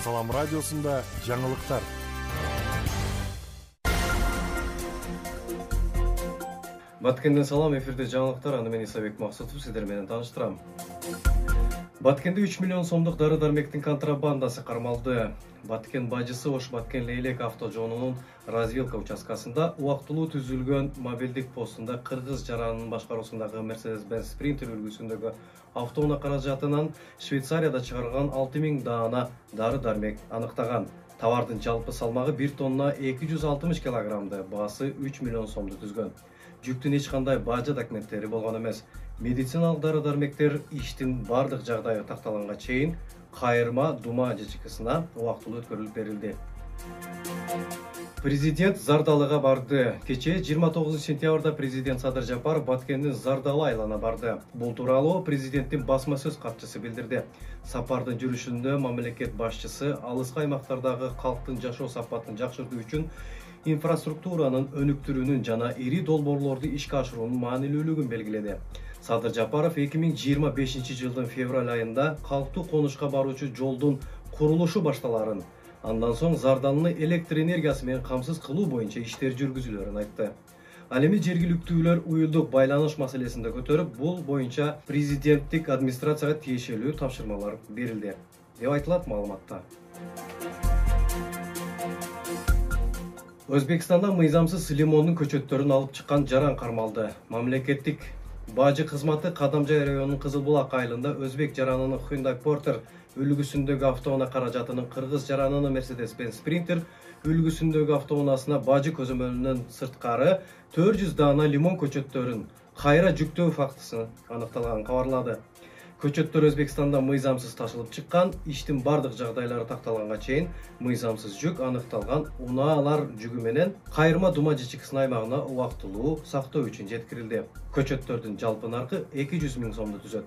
Салам радиосунда жаңылыктар. Баткенден салам, эфирде жаңылыктар. Аны мен Исабек Максутов сиздер менен тааныштырам. Баткенде 3 миллион сомдук дары-дармектин контрабандасы кармалды. Баткен бажысы Ош Баткен Лейлек автожолунун развилка участкасында убактылуу түзүлгөн мобилдик постунда кыргыз жаранынын башкаруусундагы Mercedes-Benz Sprinter үлгүсүндөгү автоунаа каражатынан Швейцарияда чыгарылган 6000 даана дары-дармек аныктаган. Товардын жалпы салмагы 1 тонна 260 килограммды, баасы 3 миллион сомду түзгөн. Жүктүн эч кандай бажы документтери болгон эмес. Медициналык дары-дармектер иштин бардык жагдайы такталганга чейин кайырма дума ЖЧКсына убактылуу өткөрүлүп берилди. Президент Зардалыга барды. Кечээ 29 сентябрда президент Садыр Жапаров Баткендин Зардалы айлана барды. Бул тууралуу президенттин басма сөз катчысы билдирди. Сапардын жүрүшүндө мамлекет башчысы алыскы аймактардагы калктын жашоо сапатын жакшыртуу үчүн инфраструктуранын өнүктүрүүнүн жана ири долбоорлорду ишке ашыруунун маанилүүлүгүн белгиледи. Садыр Жапаров 2025 жылдын февраль айында калктуу конушка баруучу жолдун курулушу башталарын, андан соң Зардалыны электр энергиясы менен камсыз кылуу боюнча иштер жүргүзүлөрүн айтты. Ал эми жергиликтүүлөр уюлдук байланыш маселесинде көтөрүп, бул боюнча президенттик администрацияга тиешелүү тапшырмалар берилди, деп айтылат маалыматта. Өзбекстанда мыйзамсыз лимондун көчөттөрүн алып чыккан жаран кармалды. Мамлекеттик бажы кызматы Кадамжай районунун Кызылбулак айылында өзбек жаранынын Hyundai Porter үлгүсүндөгү автоунаа каражатынын кыргыз жаранынын Mercedes-Benz Sprinter үлгүсүндөгү автоунаасына бажы көзөмөлүнөн сырткары 400 даана лимон көчөттөрүн кайра жүктөө фактысы аныкталганын кабарлады. Көчөттөр Өзбекстанда мыйзамсыз ташылып чыккан, иштин бардык жагдайлары такталганга чейин мыйзамсыз жүк аныкталган унаалар жүгү менен кайырма дума ЖЧКсынын аймагына убактылуу сактоо үчүн жеткирилди. Көчөттөрдүн жалпы наркы 200 000 сомду түзөт.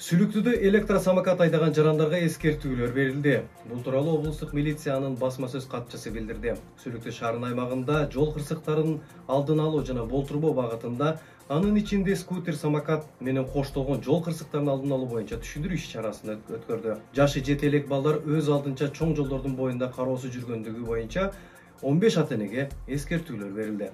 Сүлүктүдө электросамокат айдаган жарандарга эскертүүлөр берилди. Бул тууралуу облустук милициянын басма сөз катчысы билдирди. Сүлүктү шаарынын аймагында жол кырсыктарын алдын алуу жана болтурбоо багытында, анын ичинде скутер, самокат менен коштолгон жол кырсыктарын алдын алуу боюнча түшүндүрүү иш-чарасын өткөрдү. Жашы жете элек балдар өз алдынча чоң жолдордун боюнда кароосуз жүргөндүгү боюнча 15 ата-энеге эскертүүлөр берилди.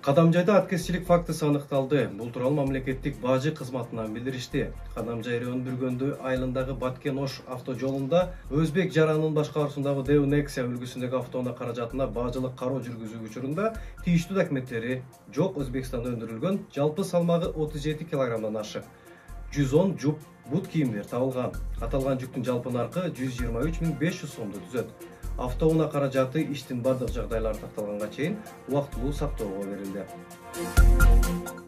Кадамжайда аткезчилик фактысы аныкталды. Бул тууралуу мамлекеттик бажы кызматынан билдиришти. Кадамжай районунун Бүргөндү айылындагы Баткен-Ош автожолунда өзбек жаранынын башкаруусундагы Deo Nexia үлгүсүндөгү автоунаа каражатына бажылык кароо жүргүзүү учурунда тийиштүү документтери жок Өзбекстанда өндүрүлгөн, жалпы салмагы 37 килограммдан ашык 110 жуп бут кийимдер табылган. Аталган жүктүн жалпы наркы 123 500 сомду түзөт. Автоунаа каражаты иштин бардык жагдайлары такталганга чейин убактылуу сактоого берилди.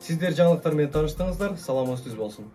Сиздер жаңылыктар менен тааныштыңыздар. Саламыңыз түз болсун.